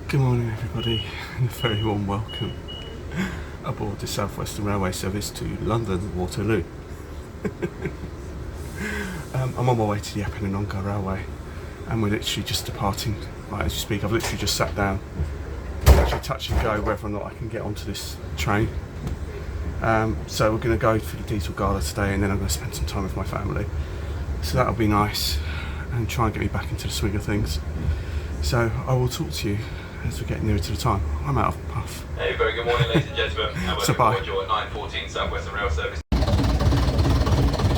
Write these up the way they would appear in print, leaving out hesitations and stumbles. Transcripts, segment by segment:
Good morning everybody, and a very warm welcome aboard the South Western Railway service to London Waterloo. I'm on my way to the Epping and Ongar Railway, and we're literally just departing right as we speak. I've literally just sat down, actually touch and go whether or not I can get onto this train. So we're going to go for the diesel Gala today, and then I'm going to spend some time with my family. So that'll be nice and try and get me back into the swing of things. So I will talk to you as we get nearer to the time. I'm out of puff. Hey, very good morning, ladies and gentlemen. So bye. Your 9:14 South Western Rail service.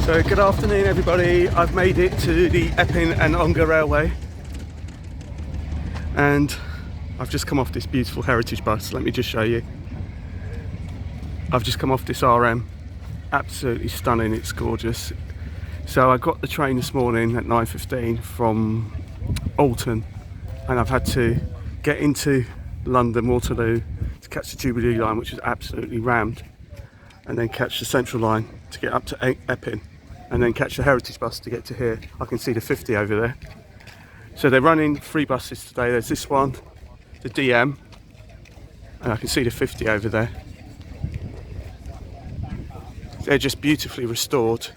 So good afternoon everybody. I've made it to the Epping and Ongar Railway, and I've just come off this beautiful heritage bus. Let me just show you. I've just come off this RM. Absolutely stunning, it's gorgeous. So I got the train this morning at 9:15 from Alton, and I've had to get into London Waterloo to catch the Jubilee line, which was absolutely rammed, and then catch the Central line to get up to Epping, and then catch the heritage bus to get to here. I can see the 50 over there. So they're running 3 buses today. There's this one, the DM, and I can see the 50 over there. They're just beautifully restored.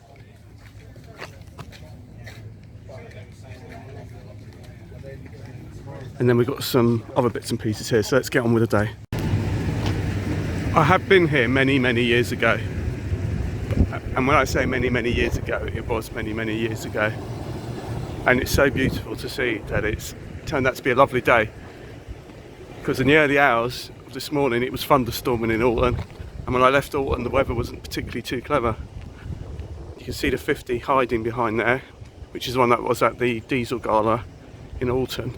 And then we've got some other bits and pieces here, so let's get on with the day. I have been here many years ago, and when I say many years ago, it was many years ago, and it's so beautiful to see that it's turned out to be a lovely day, because in the early hours of this morning it was thunderstorming in Alton, and when I left Alton the weather wasn't particularly too clever. You can see the 50 hiding behind there, which is the one that was at the diesel Gala in Alton.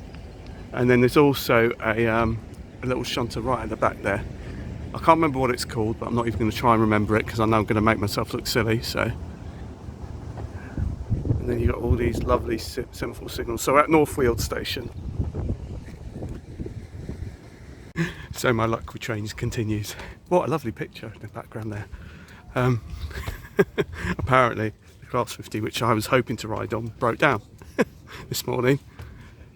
And then there's also a little shunter right at the back there. I can't remember what it's called, but I'm not even going to try and remember it because I know I'm going to make myself look silly. So, and then you've got all these lovely semaphore signals. So we're at North Weald station. So my luck with trains continues. What a lovely picture in the background there. Apparently the Class 50, which I was hoping to ride on, broke down this morning.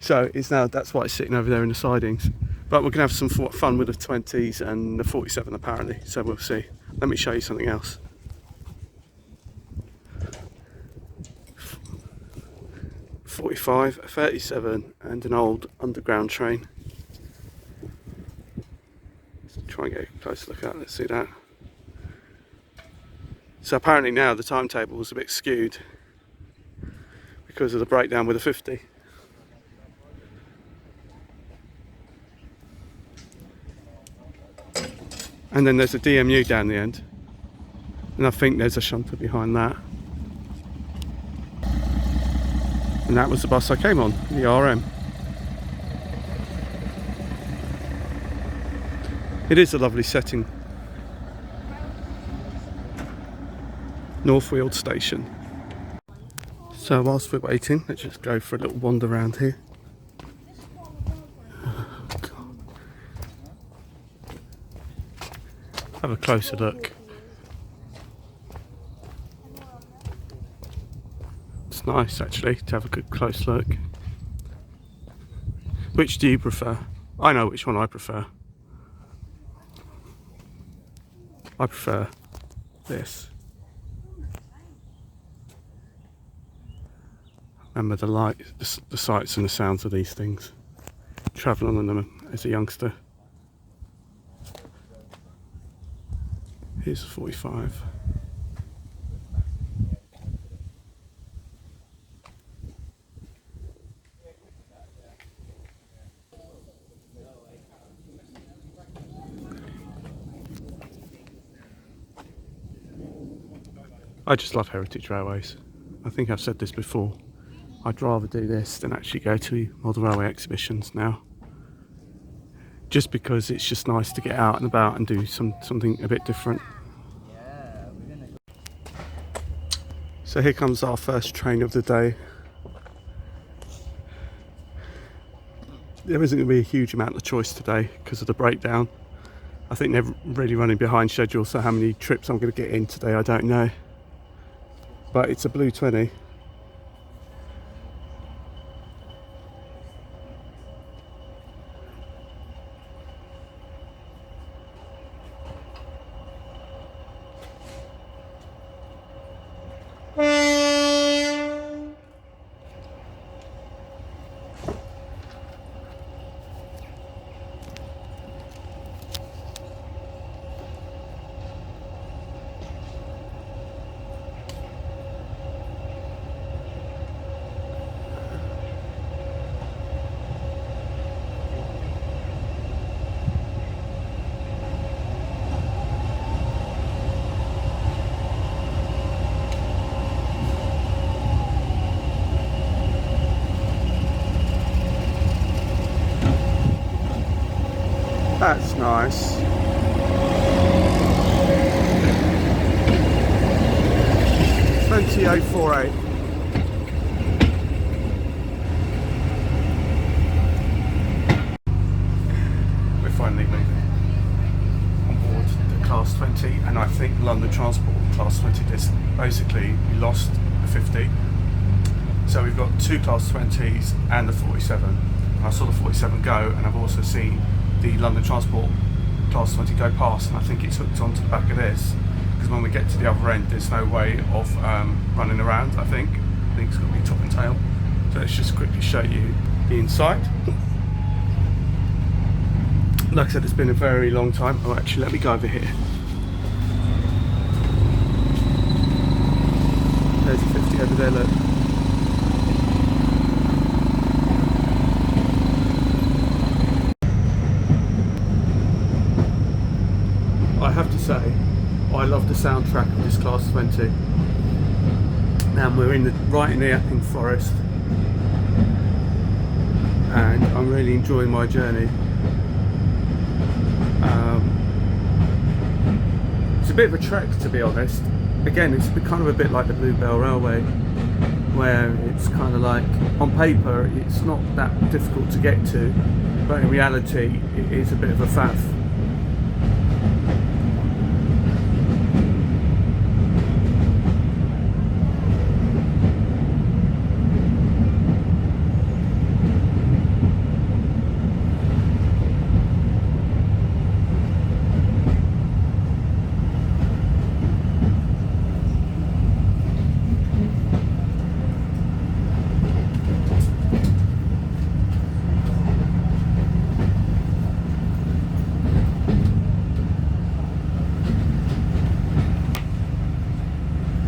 So it's now, that's why it's sitting over there in the sidings. But we're going to have some fun with the 20s and the 47 apparently, so we'll see. Let me show you something else. A 45, a 37 and an old underground train. Let's try and get a close look at it, let's see that. So apparently now the timetable was a bit skewed because of the breakdown with the 50. And then there's a DMU down the end, and I think there's a shunter behind that. And that was the bus I came on, the RM. It is a lovely setting. North Weald station. So whilst we're waiting, let's just go for a little wander around here. Have a closer look. It's nice actually to have a good close look. Which do you prefer? I know which one I prefer. I prefer this. Remember the light, the sights and the sounds of these things. Travelling on them as a youngster. Here's 45. I just love heritage railways. I think I've said this before. I'd rather do this than actually go to model railway exhibitions now. Just because it's just nice to get out and about and do something a bit different. So here comes our first train of the day. There isn't going to be a huge amount of choice today because of the breakdown. I think they're really running behind schedule, so how many trips I'm going to get in today I don't know. But it's a blue 20. That's nice. $28.48. We're finally moving on board the Class 20, and I think London Transport Class 20 this. Basically, we lost the 50. So we've got two Class 20s and the 47. I saw the 47 go, and I've also seen the London Transport Class 20 go past, and I think it's hooked onto the back of this, because when we get to the other end there's no way of running around. I think it's got to be top and tail. So let's just quickly show you the inside. Like I said, it's been a very long time. Oh, actually, let me go over here. There's a 50 over there, look. I have to say, I love the soundtrack of this Class 20. And we're right in the Epping forest, and I'm really enjoying my journey. It's a bit of a trek, to be honest. Again, it's kind of a bit like the Bluebell Railway, where it's kind of like, on paper it's not that difficult to get to, but in reality it is a bit of a faff.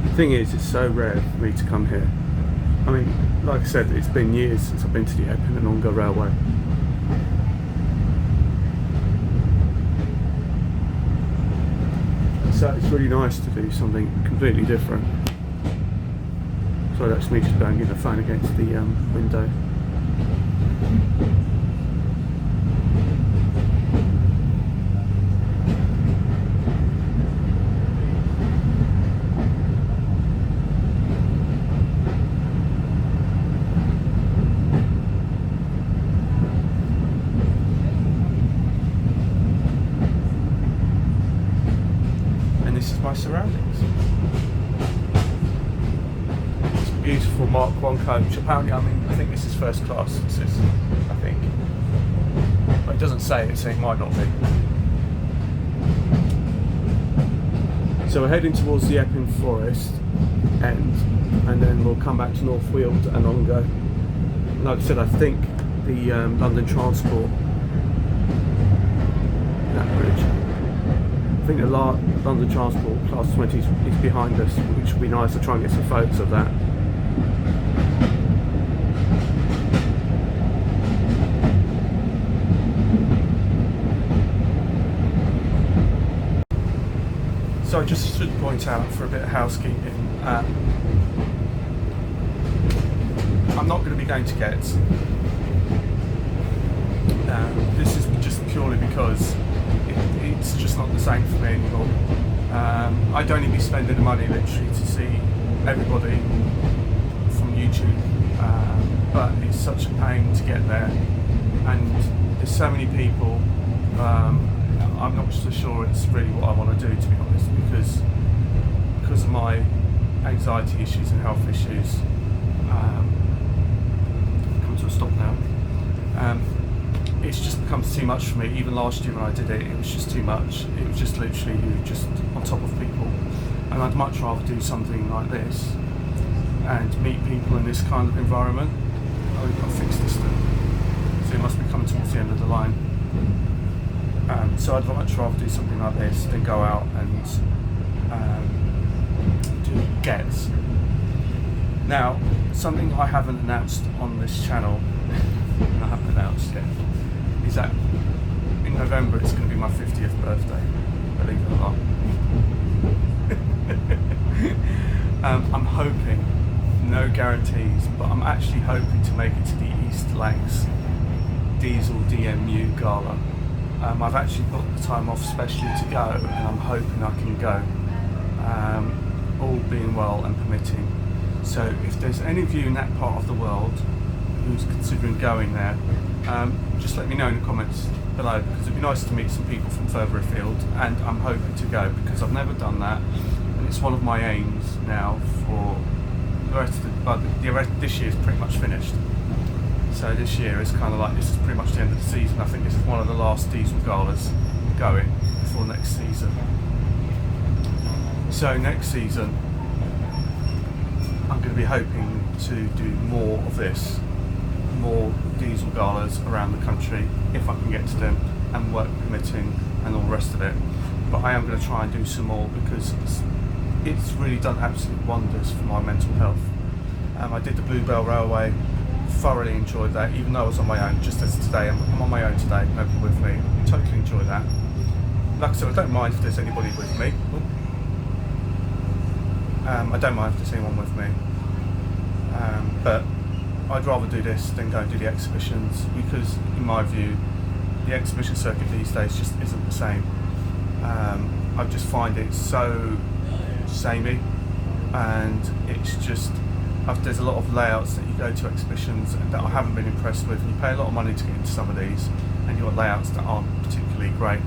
The thing is, it's so rare for me to come here. I mean, like I said, it's been years since I've been to the Epping and Ongar Railway. So it's really nice to do something completely different. So that's me just banging the phone against the window. My surroundings. It's a beautiful Mark 1 coach. Apparently, I think this is first class. This is, I think. But it doesn't say it, so it might not be. So we're heading towards the Epping Forest end, and then we'll come back to North Weald and Ongar. Like I said, I think the London Transport, that bridge, I think the London Transport Class 20 is behind us, which would be nice to try and get some photos of that. So I just should point out, for a bit of housekeeping, I'm not going to be going to Gets. This is just purely because it's just not the same for me anymore. I'd only be spending the money literally to see everybody from YouTube, but it's such a pain to get there, and there's so many people. I'm not so sure it's really what I want to do, to be honest, because of my anxiety issues and health issues. Come to a stop now. It's just becomes too much for me. Even last year when I did it, it was just too much. It was just literally just on top of people, and I'd much rather do something like this and meet people in this kind of environment. Oh, we've got to fix this thing. So it must be coming towards the end of the line. So I'd much rather do something like this than go out and do Gets. Now, something I haven't announced on this channel, I haven't announced yet, is that in November it's going to be my 50th birthday, believe it or not. I'm hoping, no guarantees, but I'm actually hoping to make it to the East Lancs Diesel DMU Gala. I've actually booked the time off specially to go, and I'm hoping I can go, all being well and permitting. So if there's any of you in that part of the world who's considering going there, just let me know in the comments below, because it'd be nice to meet some people from further afield, and I'm hoping to go because I've never done that, and it's one of my aims now for the rest of this year's pretty much finished. So this year is kind of like, this is pretty much the end of the season. I think this is one of the last diesel galas going before next season. So next season I'm going to be hoping to do more of this, more diesel galas around the country if I can get to them and work permitting and all the rest of it. But I am going to try and do some more because it's really done absolute wonders for my mental health. I did the Bluebell Railway, thoroughly enjoyed that, even though I was on my own, just as today. I'm on my own today, nobody with me. Totally enjoy that. Like I said, I don't mind if there's anybody with me. I don't mind if there's anyone with me. But I'd rather do this than go and do the exhibitions, because in my view, the exhibition circuit these days just isn't the same. I just find it so samey, and it's just, there's a lot of layouts that you go to exhibitions and that I haven't been impressed with. You pay a lot of money to get into some of these, and you've got layouts that aren't particularly great,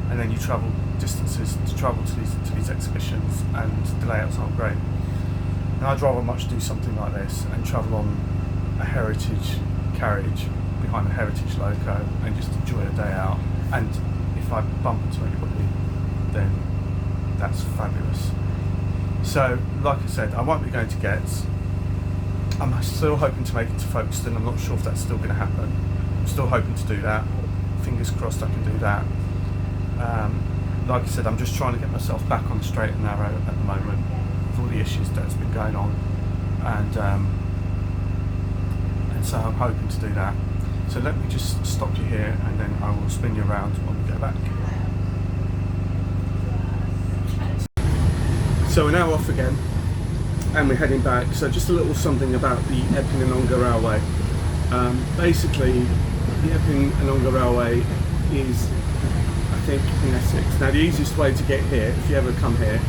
and then you travel distances to travel to these exhibitions, and the layouts aren't great. And I'd rather much do something like this and travel on a heritage carriage behind a heritage loco and just enjoy a day out. And if I bump into anybody, then that's fabulous. So, like I said, I won't be going to Getz. I'm still hoping to make it to Folkestone. I'm not sure if that's still going to happen. I'm still hoping to do that. Fingers crossed I can do that. Like I said, I'm just trying to get myself back on the straight and narrow at the moment with all the issues that's been going on, and so I'm hoping to do that. So let me just stop you here, and then I will spin you around when we go back. So we're now off again, and we're heading back. So just a little something about the Epping and Ongar Railway. Basically, the Epping and Ongar Railway is, I think, in Essex. Now the easiest way to get here, if you ever come here,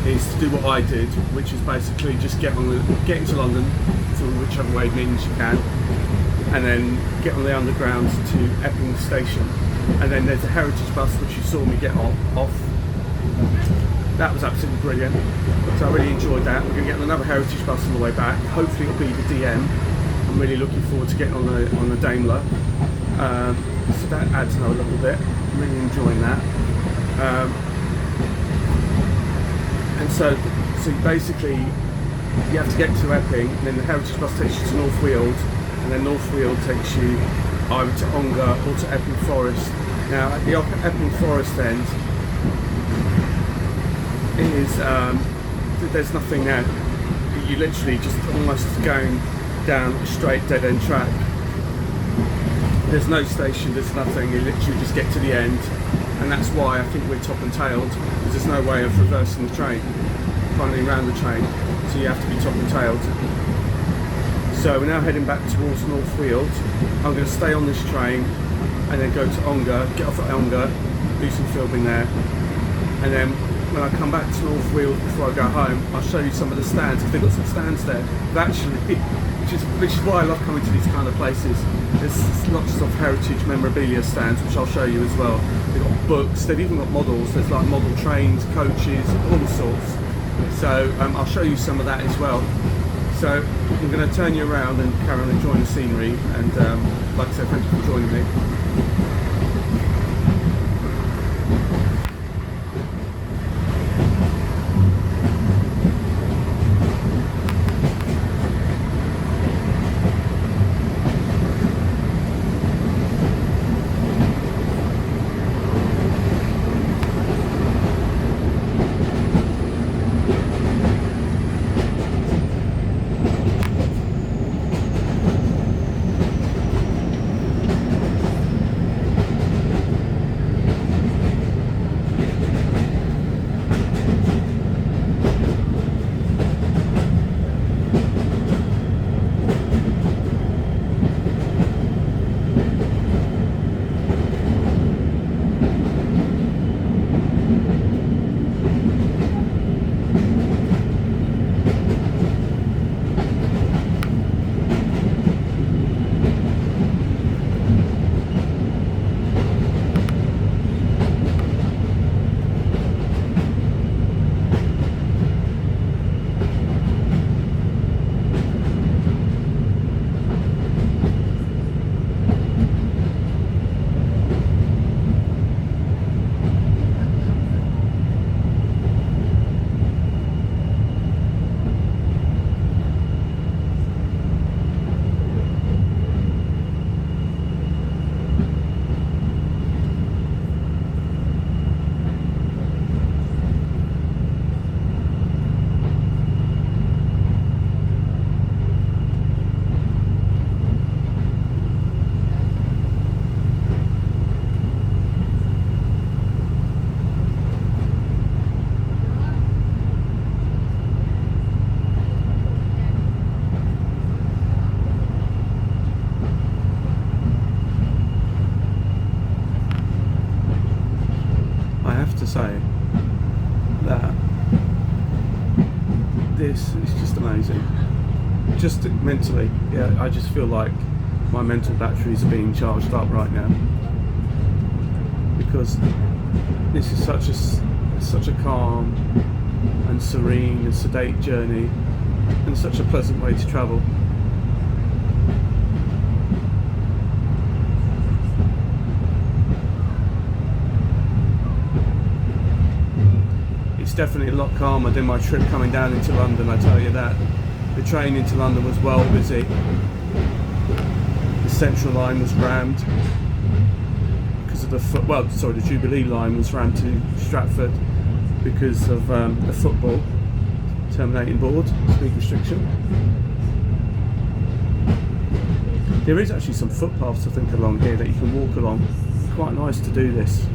is to do what I did, which is basically just get into London through whichever way means you can, and then get on the underground to Epping station, and then there's a heritage bus which you saw me get off. That was absolutely brilliant, so I really enjoyed that. We're going to get on another heritage bus on the way back. Hopefully it'll be the DM. I'm really looking forward to getting on the Daimler. So that adds another little bit. I'm really enjoying that. And so basically you have to get to Epping, and then the heritage bus takes you to North Weald, and then North Weald takes you either to Ongar or to Epping Forest. Now at the Epping Forest end is there's nothing there. You literally just almost going down a straight dead end track. There's no station, there's nothing. You literally just get to the end, and that's why I think we're top and tailed, because there's no way of reversing the train, running around the train, so you have to be top and tailed. So we're now heading back towards North Weald. I'm going to stay on this train and then go to Ongar, get off at Ongar, do some filming there, and then when I come back to North Weald before I go home, I'll show you some of the stands. They've got some stands there, but actually, which is why I love coming to these kind of places. There's lots of heritage memorabilia stands, which I'll show you as well. They've got books, they've even got models. There's like model trains, coaches, all sorts. So I'll show you some of that as well. So I'm going to turn you around and carry on enjoying the scenery. And like I said, thank you for joining me. say that this is just amazing. Just mentally, yeah, I just feel like my mental batteries are being charged up right now, because this is such a calm and serene and sedate journey, and such a pleasant way to travel. It's definitely a lot calmer than my trip coming down into London, I tell you that. The train into London was well busy. The Central line was rammed because of the Jubilee line was rammed to Stratford because of the football terminating board speed restriction. There is actually some footpaths, I think, along here that you can walk along. Quite nice to do this.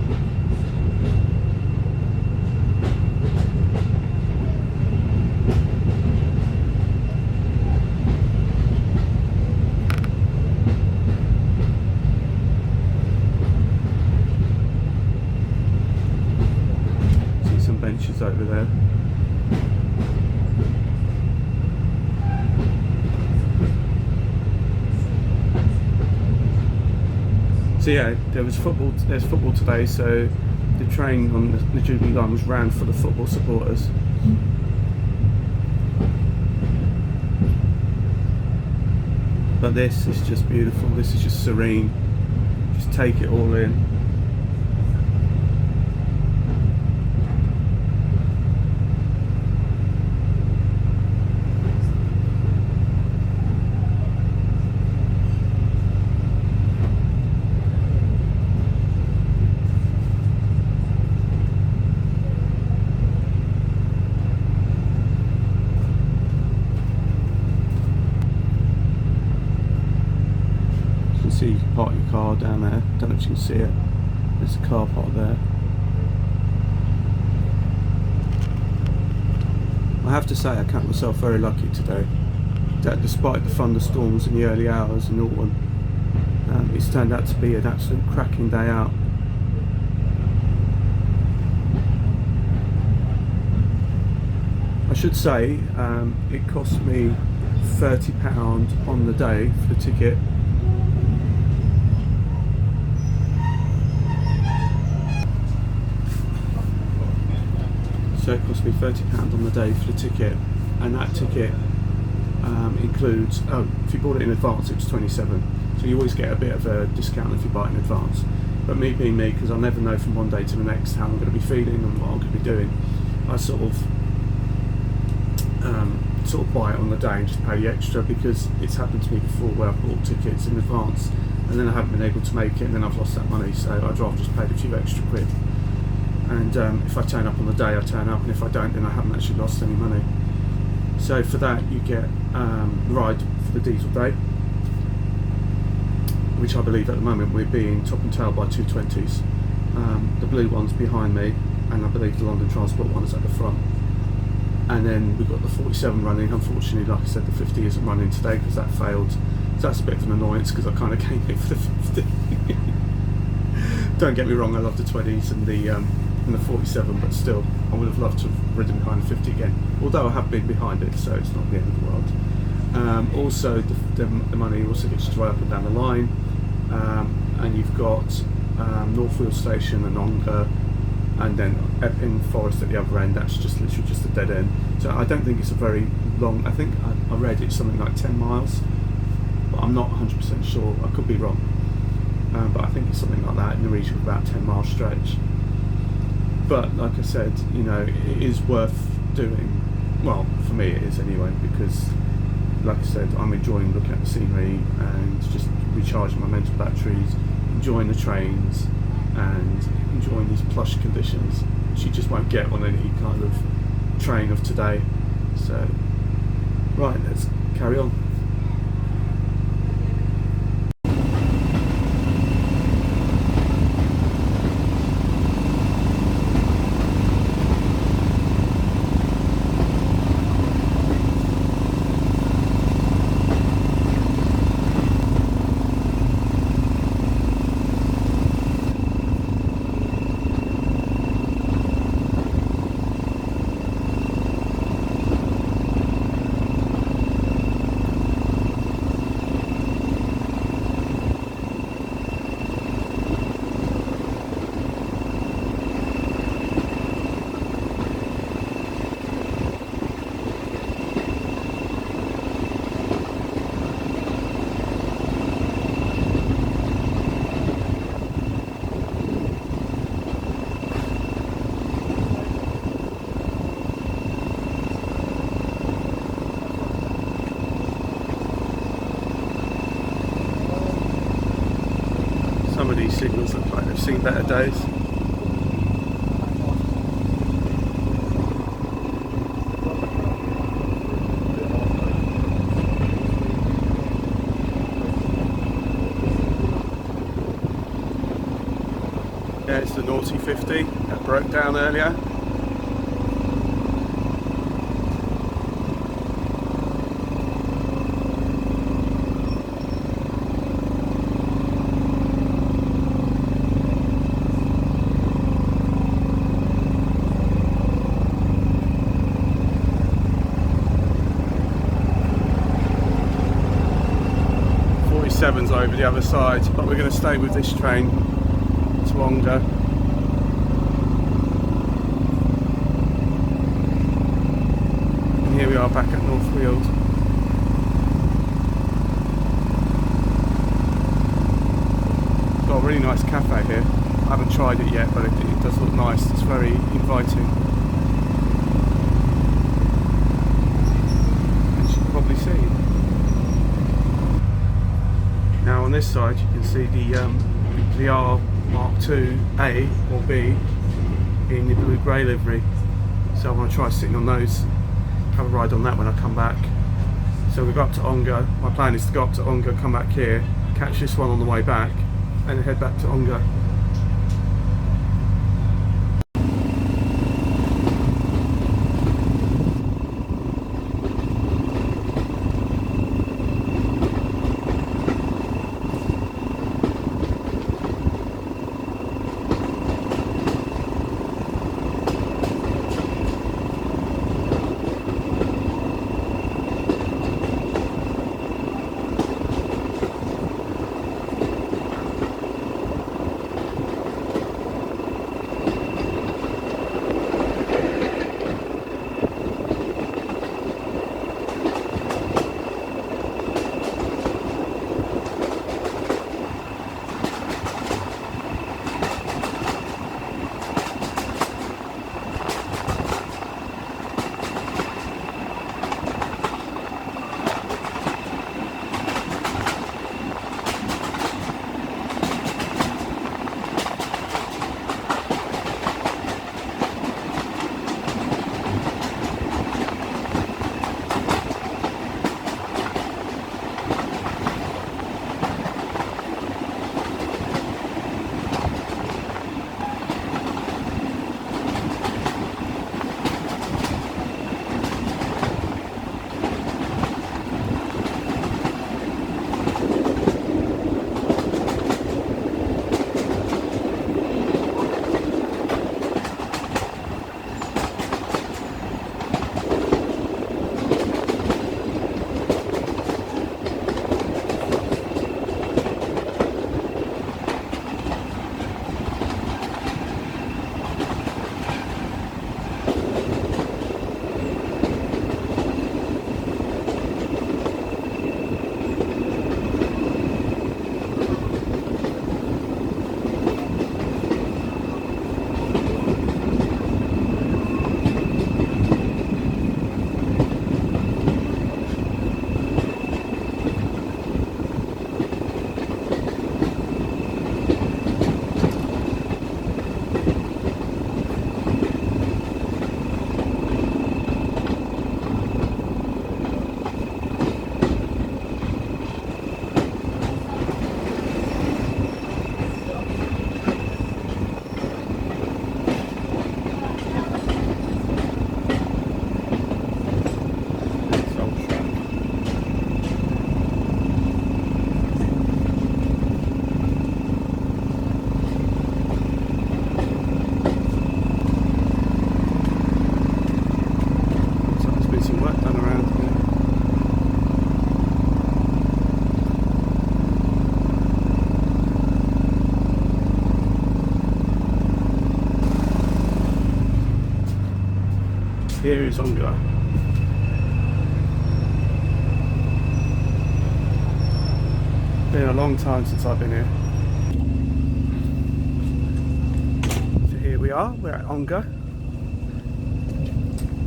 Benches over there. So yeah, there's football today, so the train on the Jubilee line was ran for the football supporters. But this is just beautiful, this is just serene. Just take it all in. See, you can park your car down there. Don't know if you can see it. There's a car park there. I have to say, I count myself very lucky today that despite the thunderstorms in the early hours in autumn, it's turned out to be an absolute cracking day out. I should say it cost me £30 on the day for the ticket. So it cost me £30 on the day for the ticket, and that ticket includes, if you bought it in advance it was 27, so you always get a bit of a discount if you buy it in advance. But me being me, because I never know from one day to the next how I'm going to be feeling and what I'm going to be doing, I sort of buy it on the day and just pay the extra, because it's happened to me before where I've bought tickets in advance and then I haven't been able to make it and then I've lost that money, so I'd rather just pay a few extra quid. And if I turn up on the day, I turn up, and if I don't, then I haven't actually lost any money. So for that you get the ride for the diesel day, which I believe at the moment we're being top and tail by 220s. The blue one's behind me, and I believe the London Transport one is at the front. And then we've got the 47 running. Unfortunately, like I said, the 50 isn't running today because that failed. So that's a bit of an annoyance, because I kind of came here for the 50. Don't get me wrong, I love the 20s and the 47, but still, I would have loved to have ridden behind the 50 again. Although I have been behind it, so it's not the end of the world. Also, the money also gets you right up and down the line, and you've got North Weald station and Ongar, and then Epping Forest at the other end. That's just literally just a dead end. So I don't think it's a very long. I think I read it's something like 10 miles, but I'm not 100% sure. I could be wrong, but I think it's something like that, in the region of about 10 mile stretch. But like I said, you know, it is worth doing. Well, for me it is anyway, because like I said, I'm enjoying looking at the scenery and just recharging my mental batteries, enjoying the trains and enjoying these plush conditions, which you just won't get on any kind of train of today. So right, let's carry on. signals look like they've seen better days. Yeah, it's the naughty 50 that broke down earlier. Seven's over the other side, but we're going to stay with this train to Ongar. And here we are back at North Weald. Got a really nice cafe here. I haven't tried it yet, but it does look nice. It's very inviting. As you can probably see. Now on this side you can see the E.O.R Mark II A or B in the blue grey livery. So I want to try sitting on those, have a ride on that when I come back. So we go up to Ongar. My plan is to go up to Ongar, come back here, catch this one on the way back, and then head back to Ongar. Here is Ongar. Been a long time since I've been here. So here we are, we're at Ongar.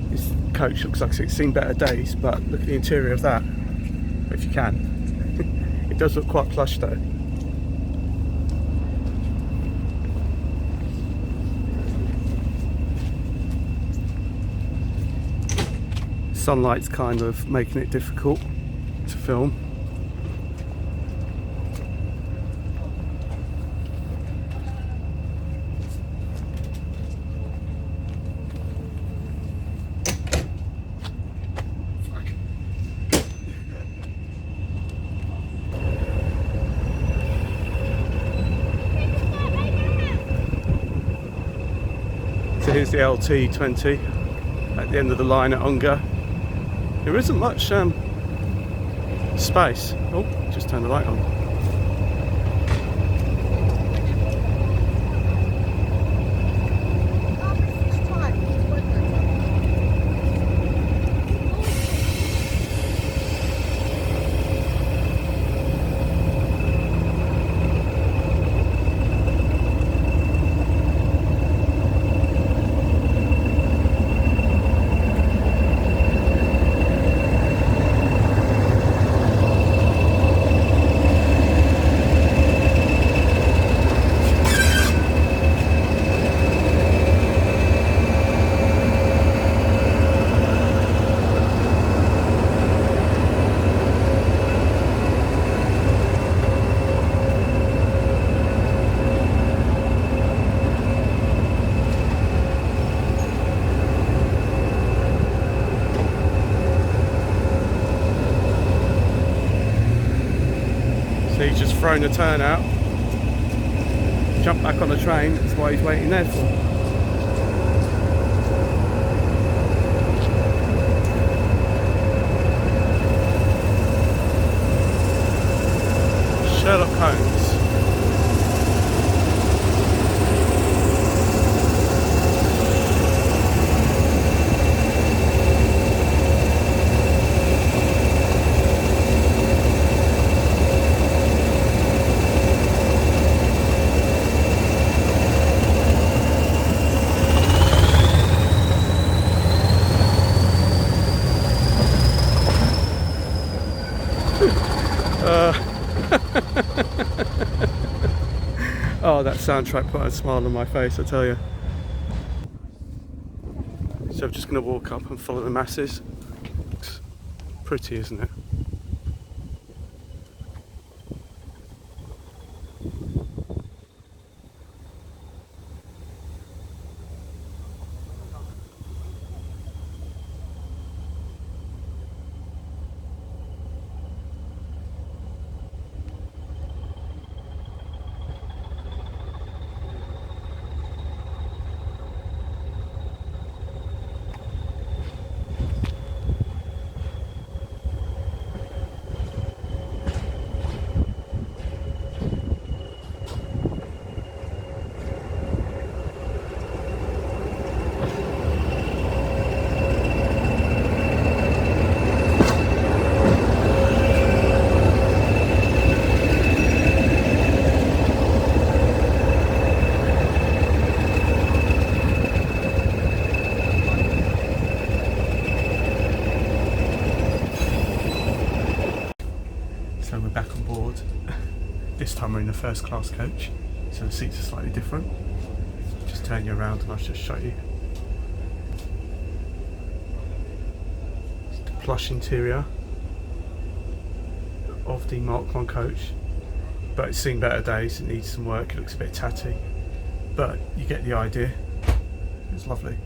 This coach looks like it's seen better days, but look at the interior of that, if you can. It does look quite plush though. Sunlight's kind of making it difficult to film. So here's the LT20 at the end of the line at Ongar. There isn't much space. Oh, just turned the light on. So he's just thrown the turn out, jumped back on the train. That's why he's waiting there for. Sherlock Holmes. Oh, that soundtrack put a smile on my face, I tell you. So I'm just going to walk up and follow the masses. It's pretty, isn't it? So we're back on board. This time we're in the first class coach, so the seats are slightly different. Just turn you around and I'll just show you. It's the plush interior of the Mark 1 coach, but it's seen better days. It needs some work, it looks a bit tatty, but you get the idea. It's lovely.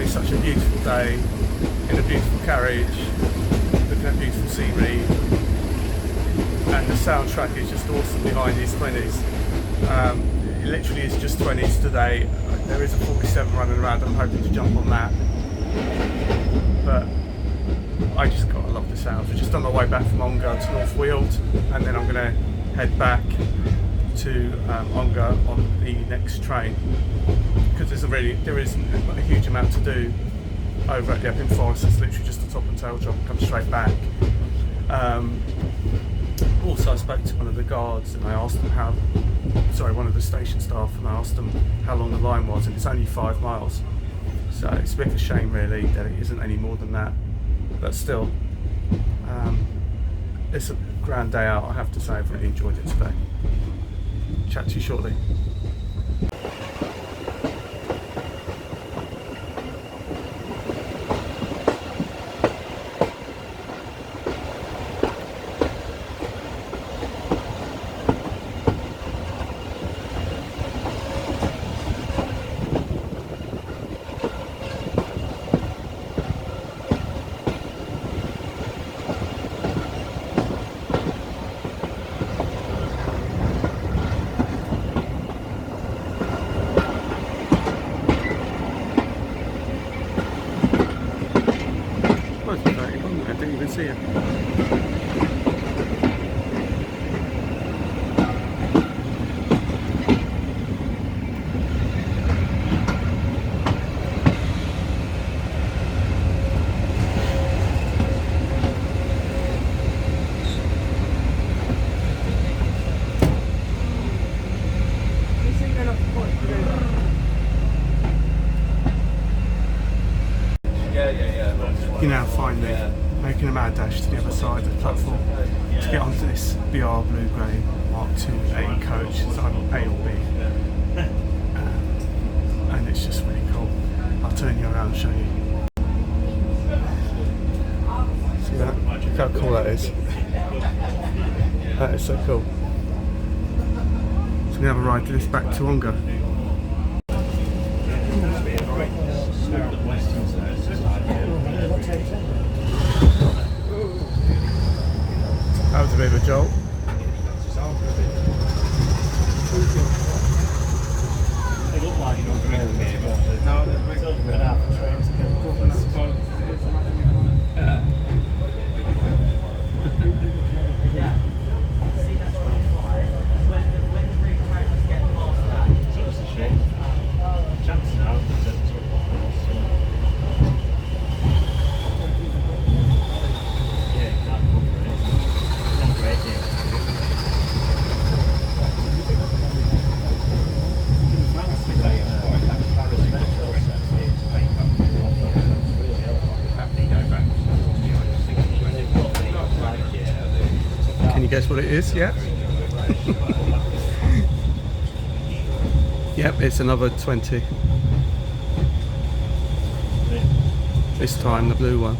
enjoying such a beautiful day in a beautiful carriage, looking at beautiful scenery, and the soundtrack is just awesome behind these 20s. It literally is just 20s today. There is a 47 running around. I'm hoping to jump on that, but I just gotta love the sounds. We're just on my way back from Ongar to North Weald, and then I'm gonna head back to Ongar on the next train, because there isn't a huge amount to do over at the Epping Forest. It's literally just a top and tail job and come straight back. Also, I spoke to one of the guards and I asked them one of the station staff, and I asked them how long the line was, and it's only 5 miles. So it's a bit of a shame really that it isn't any more than that, but still, it's a grand day out. I have to say I've really enjoyed it today. Chat to you shortly. I didn't even see it. You now find me making a mad dash to the other side of the platform to get onto this E.O.R Blue Grey Mark II-A coach. It's either A or B, and it's just really cool. I'll turn you around and show you. See that? Look how cool that is. That is so cool. So we have a ride to this back to Ongar. That was a bit of a jolt. Guess what it is? Yeah. Yep, it's another 20. This time the blue one.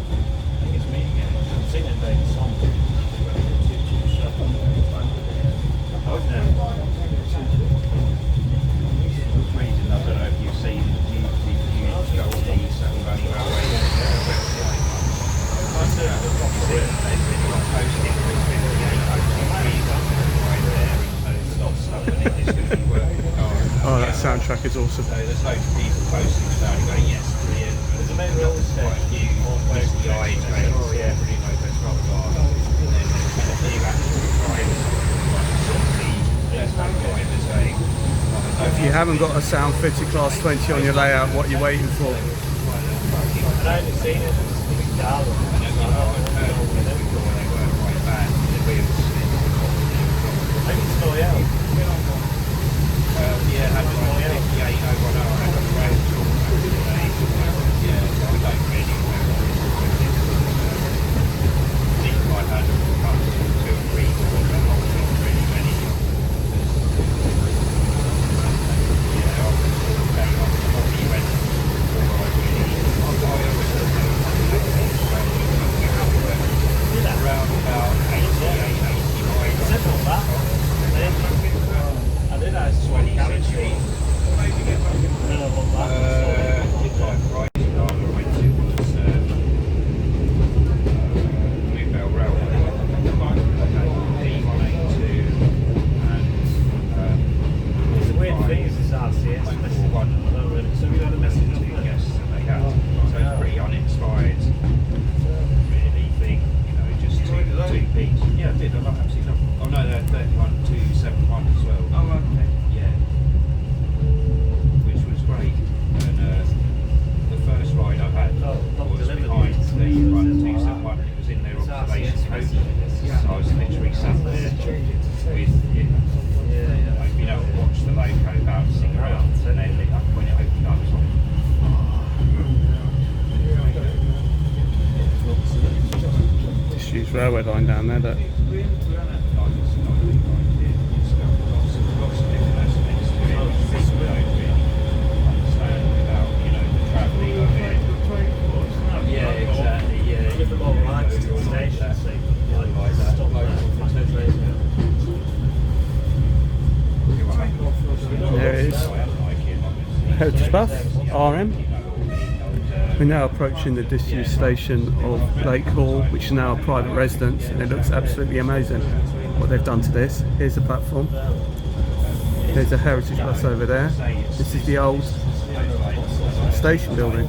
Oh, that soundtrack is awesome. There's loads of people posting about it going, yes, brilliant. There's a very quite a few guys going, oh yeah, brilliant, that's rather hard. And then there's a few actual drivers, sort of the drivers saying, if you haven't got a sound fitted class 20 on your layout, what are you waiting for? I haven't seen it. Gala. Maybe it's still out. Yeah, 158 over an hour over the road. Yeah, so I don't really know. I think 500 comes to 2 or 3 or not really many. Yeah, I'll probably went before I really around about 88, 89. Is it not that? I did ask 20 carriage feet. railway line down there, look. Yeah, exactly. Yeah. Different lines to the station, so There it is. Heritage bus, RM. We're now approaching the disused station of Lake Hall, which is now a private residence, and it looks absolutely amazing what they've done to this. Here's the platform. There's a heritage bus over there. This is the old station building.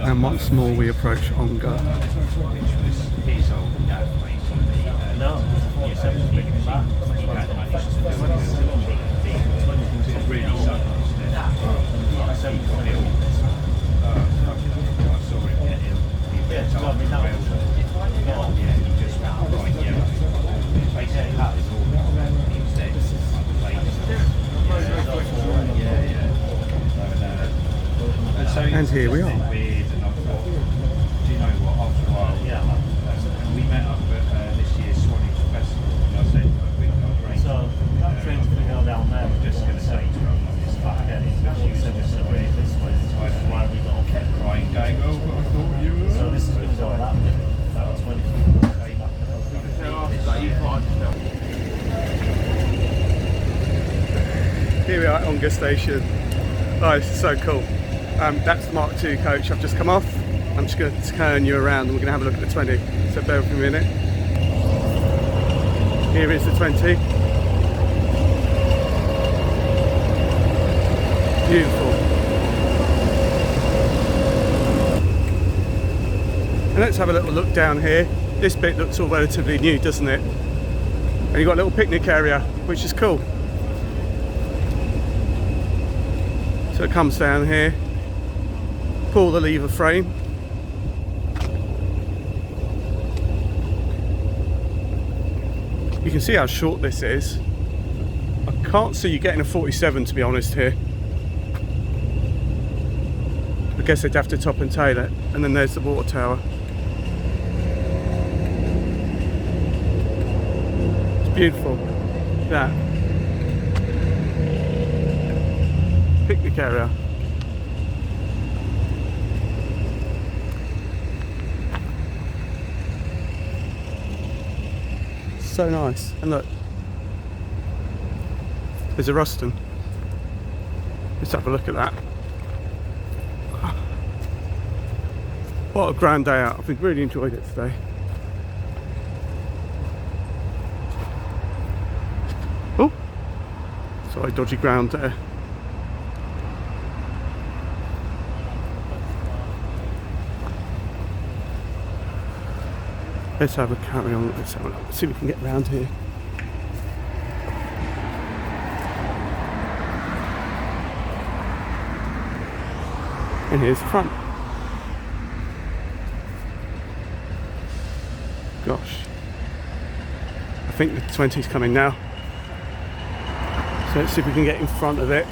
And once more we approach Ongar. And here we are. Do you know what? After a while, we met up at this year's Swanage Festival, and I said, we've got a great. So that train's going to go down there. I'm just going to say to her, it's back at it. She said, this way, why we all kept crying, going, oh, but I thought you were. So this is going to go that way. That was when Here we are at Ongar Station. Oh, this is so cool. That's the Mark II coach. I've just come off. I'm just going to turn you around and we're going to have a look at the 20. So bear with me a minute. Here is the 20. Beautiful. And let's have a little look down here. This bit looks all relatively new, doesn't it? And you've got a little picnic area, which is cool. So it comes down here. Pull the lever frame. You can see how short this is. I can't see you getting a 47 to be honest here. I guess they'd have to top and tail it. And then there's the water tower. It's beautiful. Look at that. Picnic area. So nice. And look, there's a Ruston. Let's have a look at that. What a grand day out. I've really enjoyed it today. Oh, sorry, dodgy ground there. Let's have a carry on. Let's have a look. Let's see if we can get around here. And here's the front. Gosh. I think the 20's coming now. So let's see if we can get in front of it.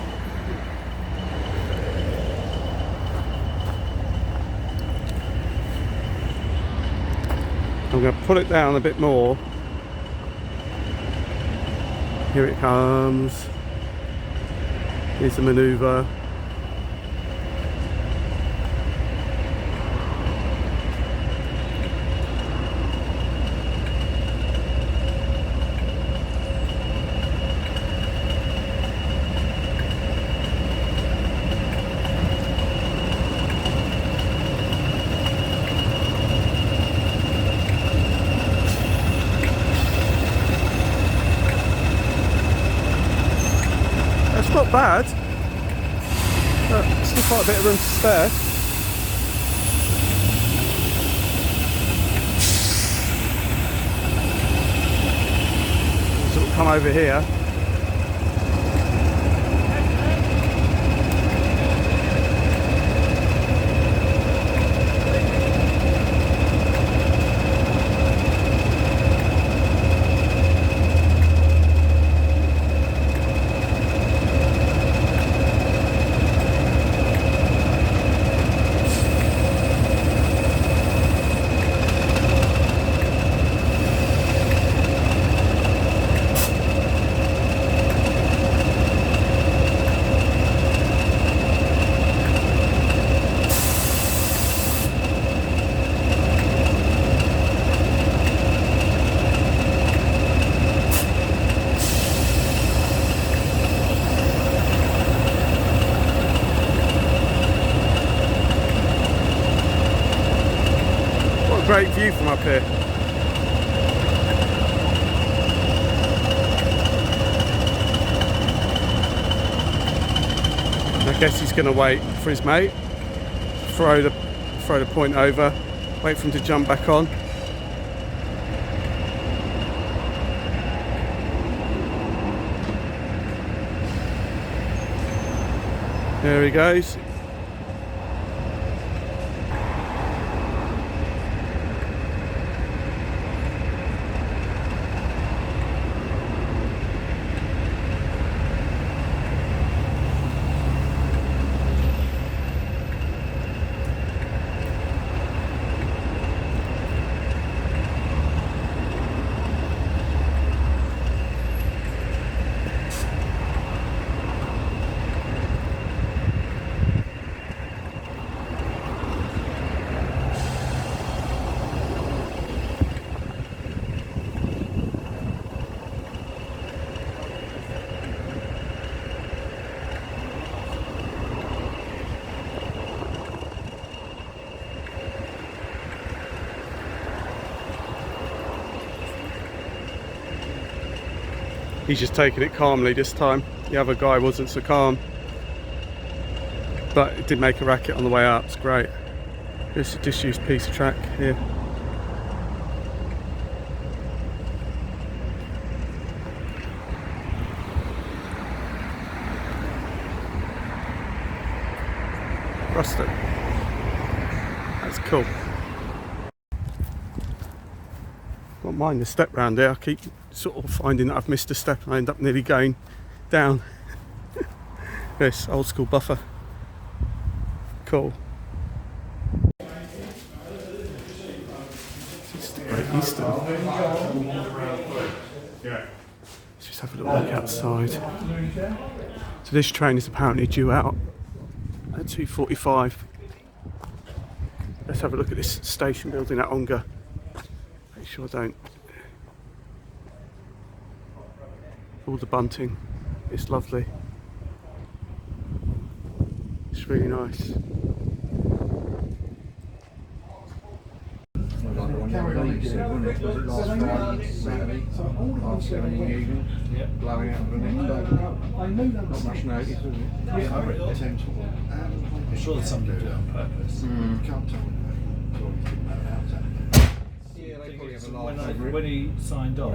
I'm going to pull it down a bit more. Here it comes. Here's the manoeuvre. That's not bad. Still quite a bit of room to spare. Sort of come over here. Great view from up here. I guess he's going to wait for his mate, throw the point over, wait for him to jump back on. There he goes. He's just taking it calmly this time. The other guy wasn't so calm, but it did make a racket on the way up. It's great. Just a disused piece of track here. Rusted. That's cool. Don't mind the step round there. I keep sort of finding that I've missed a step and I end up nearly going down. This old school buffer. Cool. It's the Great Eastern. Let's just have a little look outside. So this train is apparently due out at 2:45. Let's have a look at this station building at Ongar. Make sure I don't. All the bunting. It's lovely. It's really nice. Blowing out for the next day. Not much notice, was it? Yeah, I read it. I'm sure that somebody did it on purpose. Can't tell. When he signed off,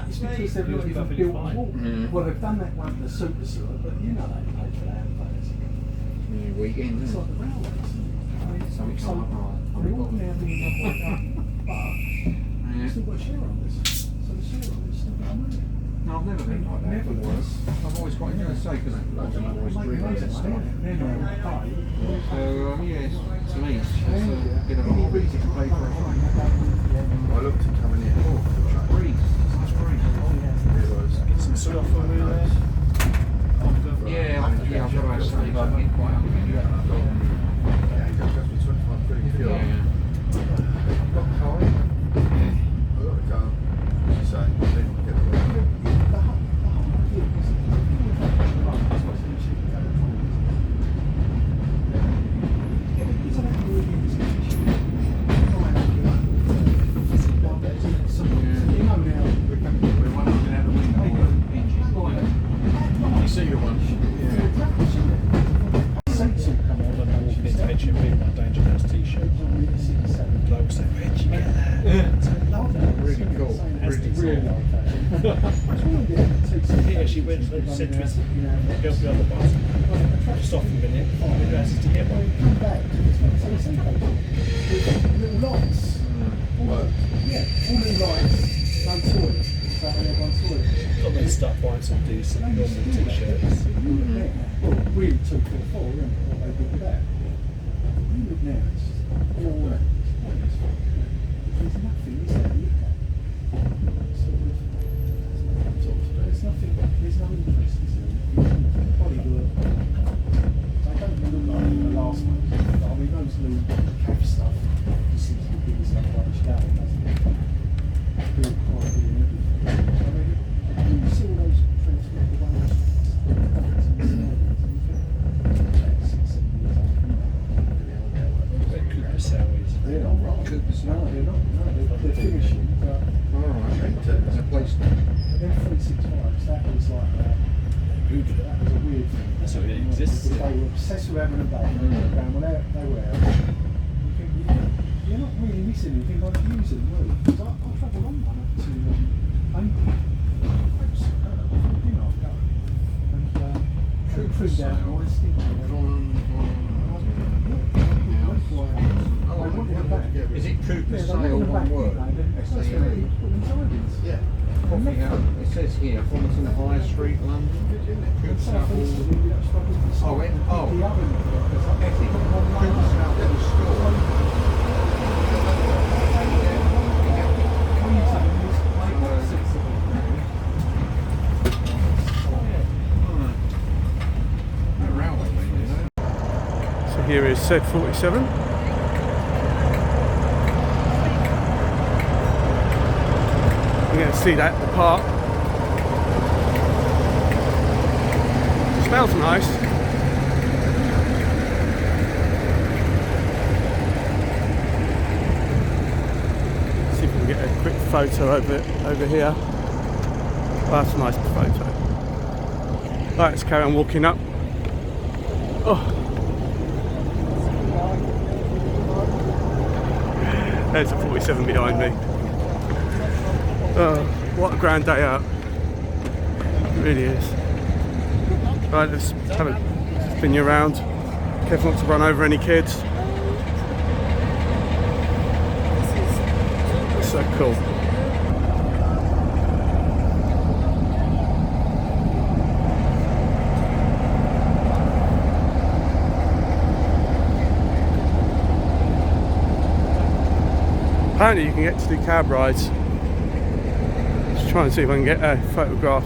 It's because they've not even built a wall. Well, they've done that one, the super sewer, but you know they pay for that. Weekend, It's isn't like the railways. I mean, Something come up right. I mean, all the other but you've still got a share on this. So the share on this still got money. No, I've never been like that. Never was. I've always quite enjoyed it because lots of boys drink and stuff. So, yeah, to me, it's a bit of a hobby to pay for a drink. I looked at coming in. Oh, Breeze, nice breeze. Get some stuff from there. Yeah, I've got to have something I can get quite hungry. yeah, he goes to 25 quid if you're. Yeah. I've got a car. I've got a car. As you say, people get the You see your one? Danger Mouse t-shirt. Blokes say, where'd you get that? Really cool. Yeah, she went and said to us, go to the other bus. Just off a minute, 5 minutes to get one. Little lights. Yeah, all the lights, no toilet. So everyone's toilet. Got me stuck buying some decent normal t-shirts. Well, really 2 4 4, isn't it? What they did with that. You look now, it's just all that. There's nothing, is there? Look at. There's nothing, there's no interest, is there? Bodywork. They don't look like the last one. I mean, those new calf stuff, you see the biggest stuff like the Gala, doesn't it? Built quality and everything. I mean, you see all those transmitted ones. They're not wrong. No, they're not. No, they're finishing. But There's a place there. them 365s, that was like that was a weird thing. That's what it exists. They were obsessed with having a baby. Well, they were out. You think you're not really missing anything by using them, were you? Because I travelled on one up to Epping. And cruise down and all this thing. Is it Cooper's Sale one word? S-A-L-E? Yeah. Coffee House. It says here, Fullerton High Street, London. Cooper's Sale. Oh, Epping. Oh. Epping. Cooper's Sale store. So here is Z47. You're going to see that at the park. Smells nice. See if we can get a quick photo over here. Oh, that's a nice photo. Right, let's carry on walking up. Oh. There's a 47 behind me. Oh, what a grand day out. It really is. Right, let's have a spin you around. Careful not to run over any kids. So cool. Apparently you can get to do cab rides. Just try and see if I can get a photograph.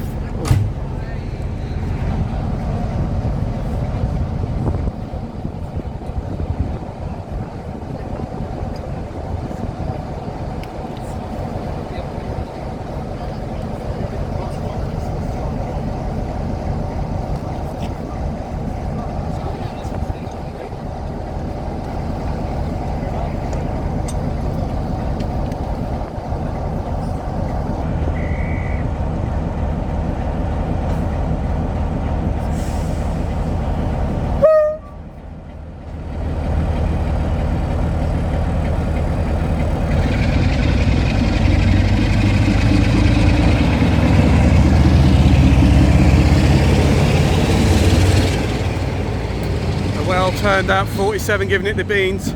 Well turned out 47, giving it the beans.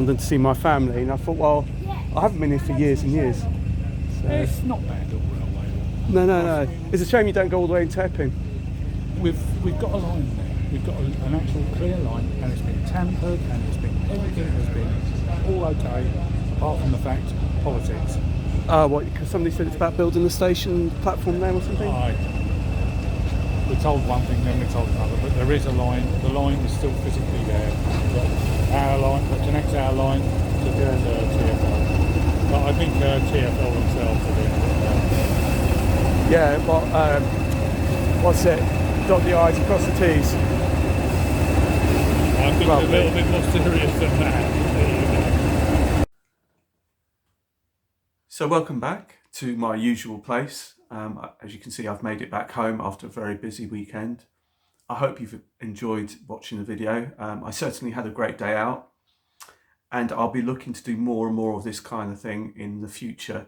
London to see my family, and I thought, well, I haven't been here for years and years. So. It's not bad at railway. No. It's a shame you don't go all the way into Epping. We've got a line there. We've got an actual clear line, and it's been tampered, and everything has been all okay, apart from the fact politics. What? Because somebody said it's about building the station platform there or something. We're told one thing, then we're told another, but there is a line. The line is still physically there. We've got our line that connects our line to the TfL. But I think TfL themselves are doing it. Yeah, but what's it? Dot the I's and cross the T's. I think it's a little bit more serious than that. There you go. So welcome back to my usual place. As you can see, I've made it back home after a very busy weekend. I hope you've enjoyed watching the video. I certainly had a great day out, and I'll be looking to do more and more of this kind of thing in the future.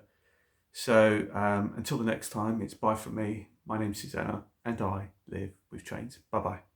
So until the next time, it's bye from me. My name's Susanna, and I live with trains. Bye-bye.